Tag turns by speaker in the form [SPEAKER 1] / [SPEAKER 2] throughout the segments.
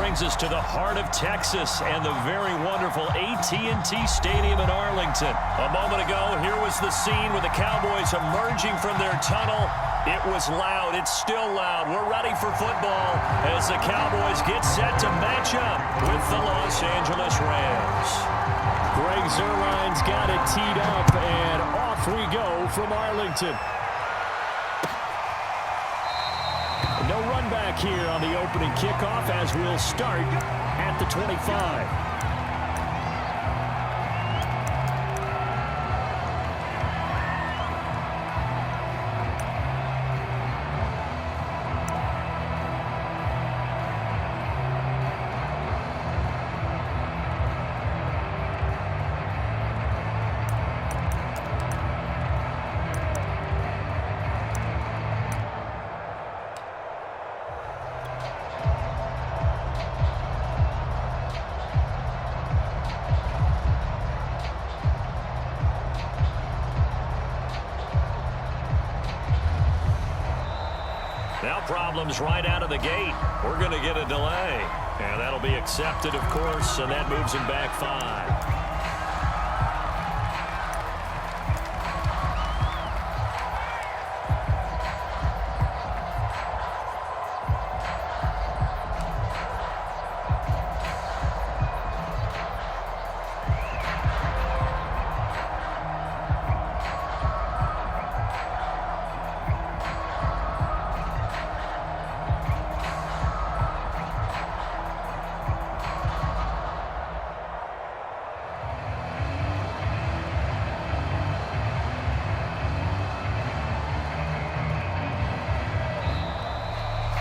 [SPEAKER 1] brings us to the heart of Texas and the very wonderful AT&T Stadium in Arlington. A moment ago, here was the scene with the Cowboys emerging from their tunnel. It was loud. It's still loud. We're ready for football as the Cowboys get set to match up with the Los Angeles Rams. Greg Zuerlein's got it teed up, and off we go from Arlington. No run back here on the opening kickoff as we'll start at the 25. Now problems right out of the gate. We're going to get a delay. And that'll be accepted, of course, and that moves him back 5.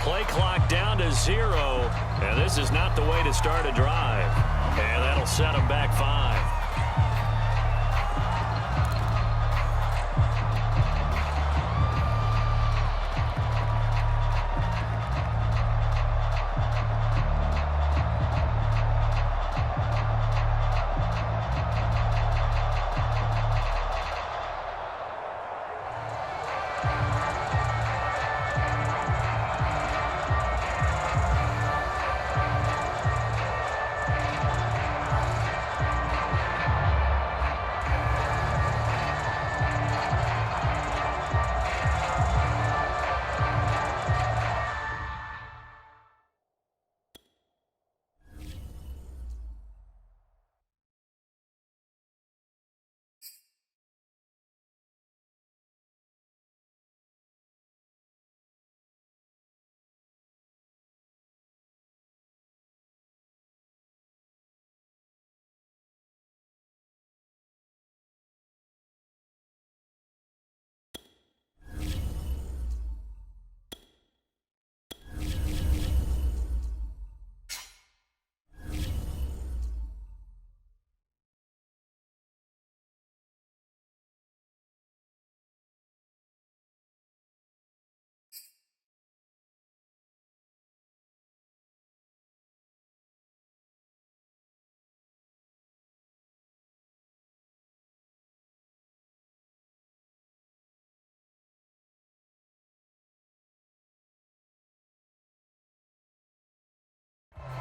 [SPEAKER 1] Play clock down to 0, and this is not the way to start a drive. And that'll set them back 5.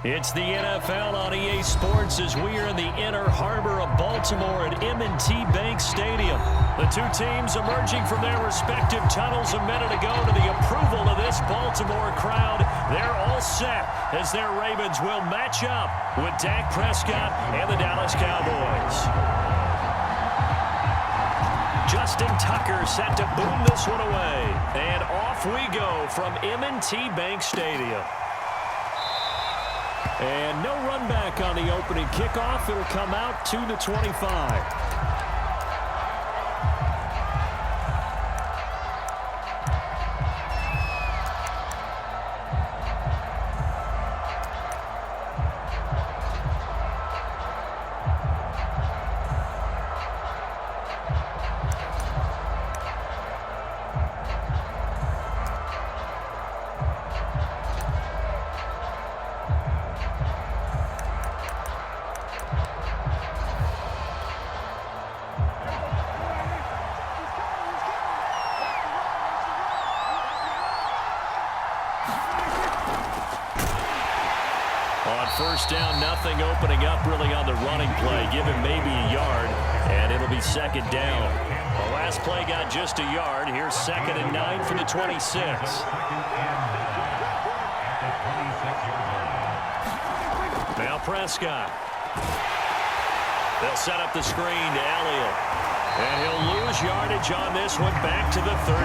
[SPEAKER 1] It's the NFL on EA Sports as we are in the inner harbor of Baltimore at M&T Bank Stadium. The two teams emerging from their respective tunnels a minute ago to the approval of this Baltimore crowd. They're all set as their Ravens will match up with Dak Prescott and the Dallas Cowboys. Justin Tucker set to boom this one away. And off we go from M&T Bank Stadium. And no run back on the opening kickoff. It'll come out to the 25. On first down, nothing opening up really on the running play. Give him maybe a yard, and it'll be second down. The last play got just a yard. Here's 2nd and 9 for the 26. Now Prescott. They'll set up the screen to Elliott. And he'll lose yardage on this one, back to the 13.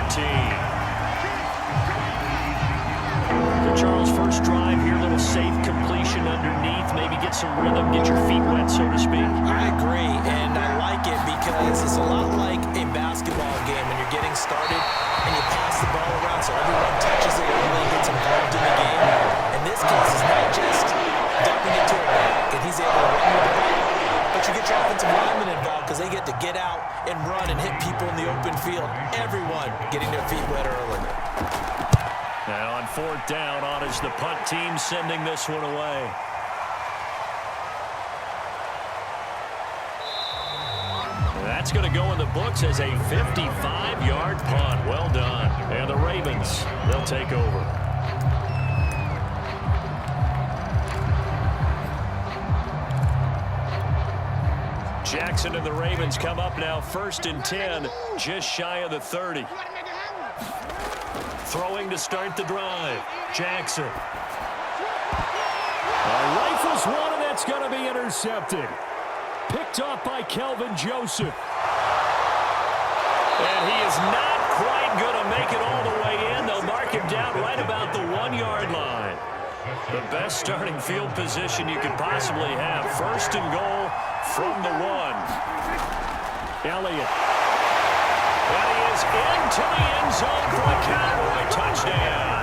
[SPEAKER 1] For Charles' first drive here, little safe completion underneath. Maybe get some rhythm, get your feet wet, so to speak.
[SPEAKER 2] I agree, and I like it because it's a lot like a basketball game when you're getting started and you pass the ball around so everyone touches it, everyone gets involved in the game. In this case, it's not just dumping it to a back and he's able to run with the ball, but you get your offensive linemen involved because they get to get out and run and hit people in the open field. Everyone getting their feet wet early.
[SPEAKER 1] Now on 4th down, on is the punt team sending this one away. That's going to go in the books as a 55-yard punt. Well done. And the Ravens, they'll take over. Jackson and the Ravens come up now 1st and 10, just shy of the 30. Throwing to start the drive. Jackson. Rifles one, and that's going to be intercepted. Picked off by Kelvin Joseph. And he is not quite going to make it all the way in. They'll mark him down right about the 1-yard line. The best starting field position you could possibly have. 1st and goal from the 1. Elliott. And he is into the end zone for a Cowboy touchdown.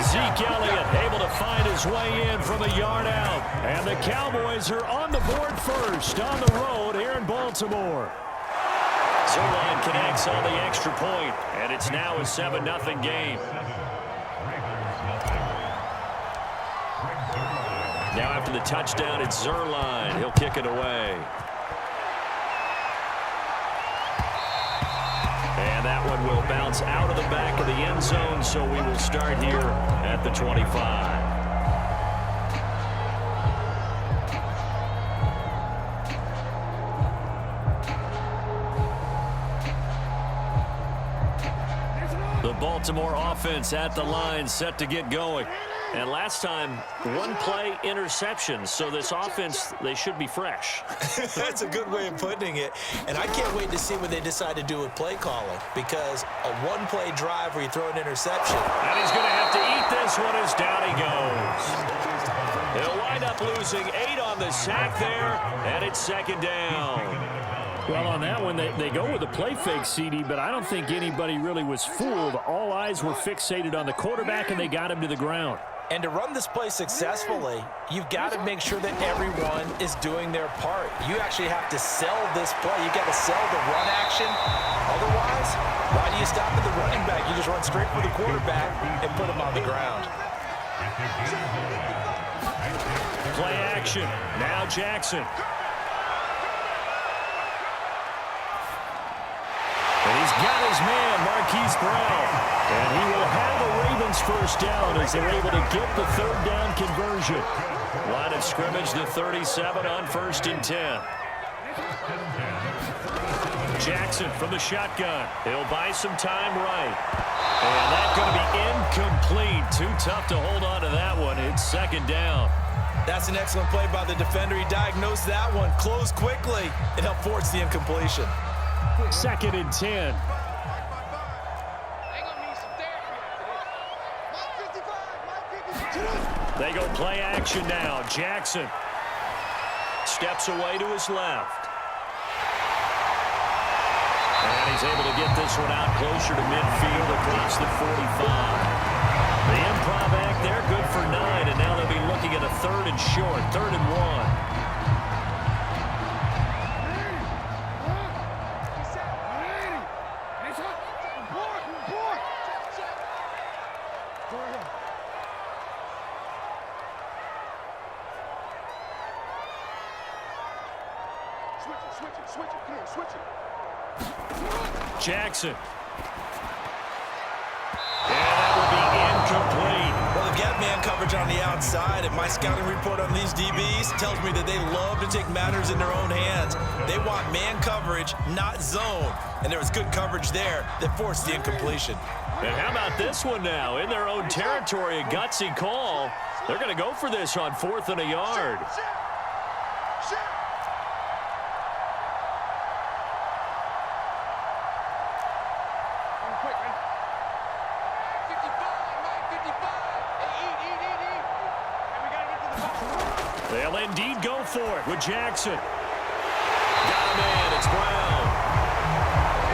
[SPEAKER 1] Zeke Elliott able to find his way in from a yard out. And the Cowboys are on the board first on the road here in Baltimore. Zerline connects on the extra point, and it's now a 7-0 game. Now after the touchdown, it's Zerline. He'll kick it away. And that one will bounce out of the back of the end zone, so we will start here at the 25. The Baltimore offense at the line, set to get going. And last time, 1-play interception. So this offense, they should be fresh.
[SPEAKER 2] That's a good way of putting it. And I can't wait to see what they decide to do with play calling, because a 1-play drive where you throw an interception.
[SPEAKER 1] And he's going to have to eat this one as down he goes. He'll wind up losing 8 on the sack there, and it's 2nd down.
[SPEAKER 3] Well, on that one, they go with a play fake, CD, but I don't think anybody really was fooled. All eyes were fixated on the quarterback, and they got him to the ground.
[SPEAKER 2] And to run this play successfully, you've got to make sure that everyone is doing their part. You actually have to sell this play. You've got to sell the run action. Otherwise, why do you stop at the running back? You just run straight for the quarterback and put him on the ground.
[SPEAKER 1] Play action. Now Jackson. And he's got his man, Marquise Brown. And he will have the Ravens first down as they're able to get the 3rd down conversion. Line of scrimmage, the 37 on 1st and 10. Jackson from the shotgun. He'll buy some time right. And that's going to be incomplete. Too tough to hold on to that one. It's 2nd down.
[SPEAKER 2] That's an excellent play by the defender. He diagnosed that one, closed quickly, and helped force the incompletion.
[SPEAKER 1] 2nd and 10. They go play action now. Jackson steps away to his left. And he's able to get this one out closer to midfield across the 45. The improv act there, good for 9, and now they'll be looking at a 3rd and short, 3rd and 1. Jackson. And that will be incomplete.
[SPEAKER 2] Well, they've got to man coverage on the outside, and my scouting report on these DBs tells me that they love to take matters in their own hands. They want man coverage, not zone. And there was good coverage there that forced the incompletion.
[SPEAKER 1] And how about this one now? In their own territory, a gutsy call. They're going to go for this on 4th and a yard. They'll indeed go for it with Jackson. Got a man, it's Brown.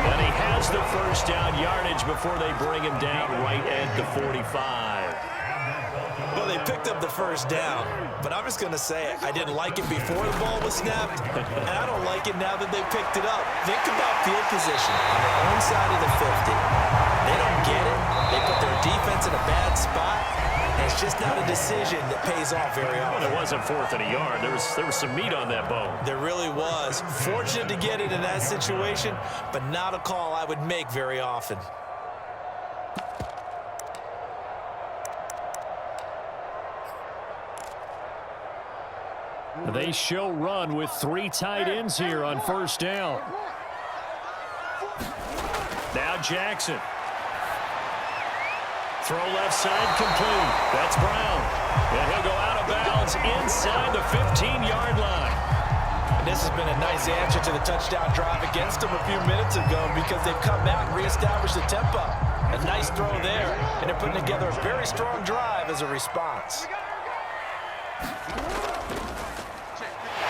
[SPEAKER 1] And he has the first down yardage before they bring him down right at the 45.
[SPEAKER 2] Well, they picked up the first down, but I'm just going to say it. I didn't like it before the ball was snapped, and I don't like it now that they picked it up. Think about field position on their own side of the 50. They don't get it. They put their defense in a bad spot, and it's just not a decision that pays off very often.
[SPEAKER 1] Well, it wasn't 4th and a yard. There was some meat on that bone.
[SPEAKER 2] There really was. Fortunate to get it in that situation, but not a call I would make very often.
[SPEAKER 3] They show run with 3 tight ends here on first down. Now Jackson. Throw left side complete. That's Brown. And he'll go out of bounds inside the 15-yard line.
[SPEAKER 2] And this has been a nice answer to the touchdown drive against them a few minutes ago because they've come out and reestablished the tempo. A nice throw there, and they're putting together a very strong drive as a response.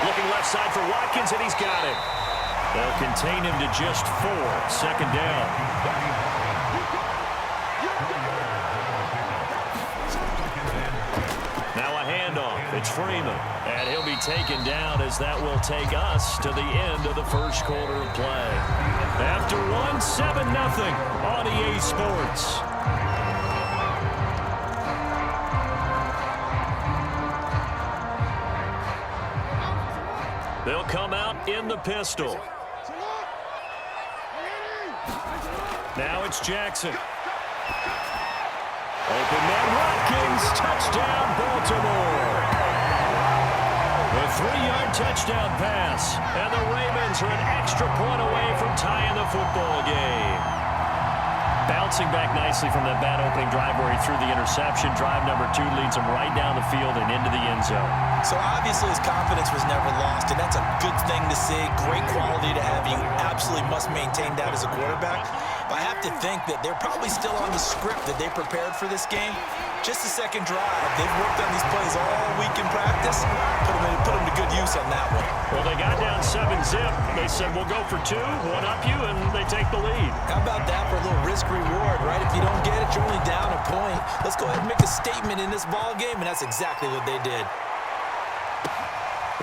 [SPEAKER 1] Looking left side for Watkins, and he's got it. They'll contain him to just 4. Second down. Now a handoff. It's Freeman. And he'll be taken down as that will take us to the end of the first quarter of play. After 1-7-0 on EA Sports. They'll come out in the pistol. Now it's Jackson. Open man Watkins. Touchdown, Baltimore. A 3-yard touchdown pass. And the Ravens are an extra point away from tying the football game. Bouncing back nicely from that bad opening drive where he threw the interception. Drive number 2 leads him right down the field and into the end zone.
[SPEAKER 2] So obviously his confidence was never lost, and that's a good thing to see. Great quality to have. You absolutely must maintain that as a quarterback. But I have to think that they're probably still on the script that they prepared for this game. Just the second drive. They've worked on these plays all week in practice. Put them to good use on that one.
[SPEAKER 1] Well, they got down 7-zip. They said, we'll go for 2, one up you, and they take the lead.
[SPEAKER 2] How about that for a little risk-reward, right? If you don't get it, you're only down a point. Let's go ahead and make a statement in this ball game, and that's exactly what they did.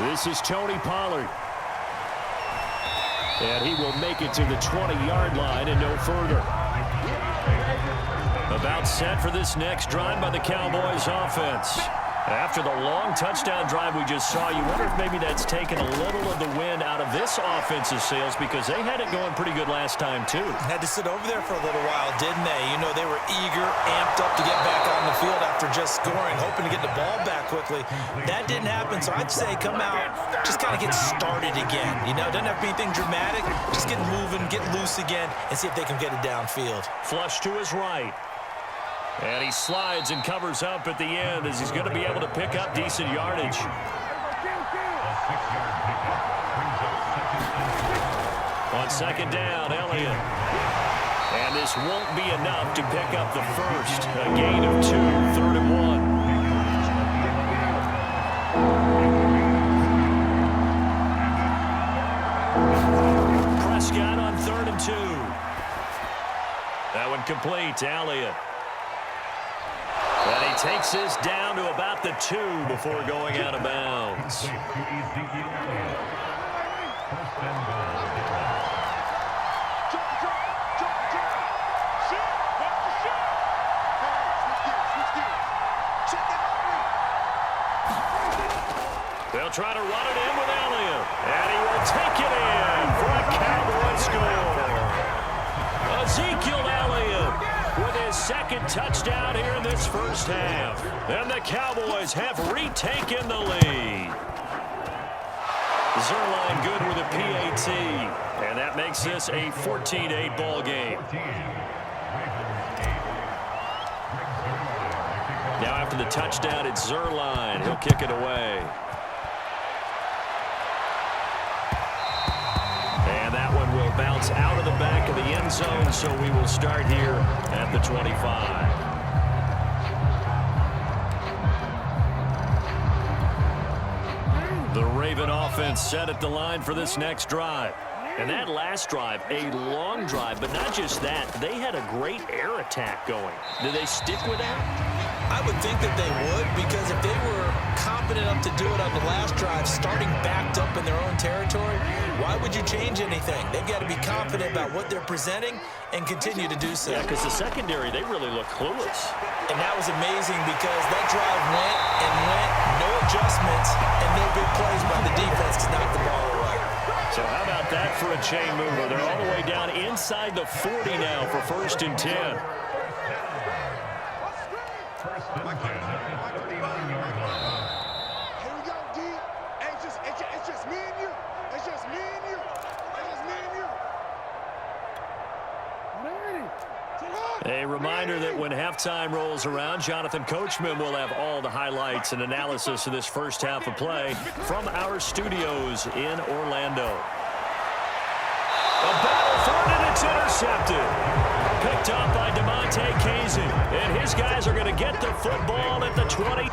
[SPEAKER 3] This is Tony Pollard. And he will make it to the 20-yard line and no further. About set for this next drive by the Cowboys offense. After the long touchdown drive we just saw, you wonder if maybe that's taken a little of the wind out of this offensive sails because they had it going pretty good last time too.
[SPEAKER 2] Had to sit over there for a little while, didn't they? You know, they were eager, amped up to get back on the field after just scoring, hoping to get the ball back quickly. That didn't happen, so I'd say come out, just kind of get started again. You know, doesn't have to be anything dramatic. Just get moving, get loose again, and see if they can get it downfield.
[SPEAKER 1] Flush to his right. And he slides and covers up at the end as he's going to be able to pick up decent yardage. On second down, Elliott. And this won't be enough to pick up the first. A gain of 2, 3rd and 1. Prescott on 3rd and 2. That one complete to Elliott. And he takes this down to about the 2 before going out of bounds. They'll try to run it in with Elliott. And he will take it in for a Cowboy score. Ezekiel Elliott with his second touchdown here in this first half. And the Cowboys have retaken the lead. Zerline good with a PAT. And that makes this a 14-8 ball game. Now after the touchdown, it's Zerline. He'll kick it away. And that one will bounce out of the back of the end zone, so we will start here at the 25. The Raven offense set at the line for this next drive. And that last drive, a long drive, but not just that. They had a great air attack going. Did they stick with that?
[SPEAKER 2] I would think that they would, because if they were confident enough to do it on the last drive, starting backed up in their own territory, why would you change anything? They've got to be confident about what they're presenting and continue to do so.
[SPEAKER 1] Yeah, because the secondary, they really look clueless.
[SPEAKER 2] And that was amazing because that drive went and went, no adjustments, and no big plays by the defense to knock the ball away.
[SPEAKER 1] So how about that for a chain mover? They're all the way down inside the 40 now for 1st and 10.
[SPEAKER 4] Here we go, D. It's just me and you. It's just me and you. It's just me and you.
[SPEAKER 1] A reminder that when halftime rolls around, Jonathan Coachman will have all the highlights and analysis of this first half of play from our studios in Orlando. A battle for it, and it's intercepted. Picked up by DeMonte Casey. And his guys are going to get the football at the 20.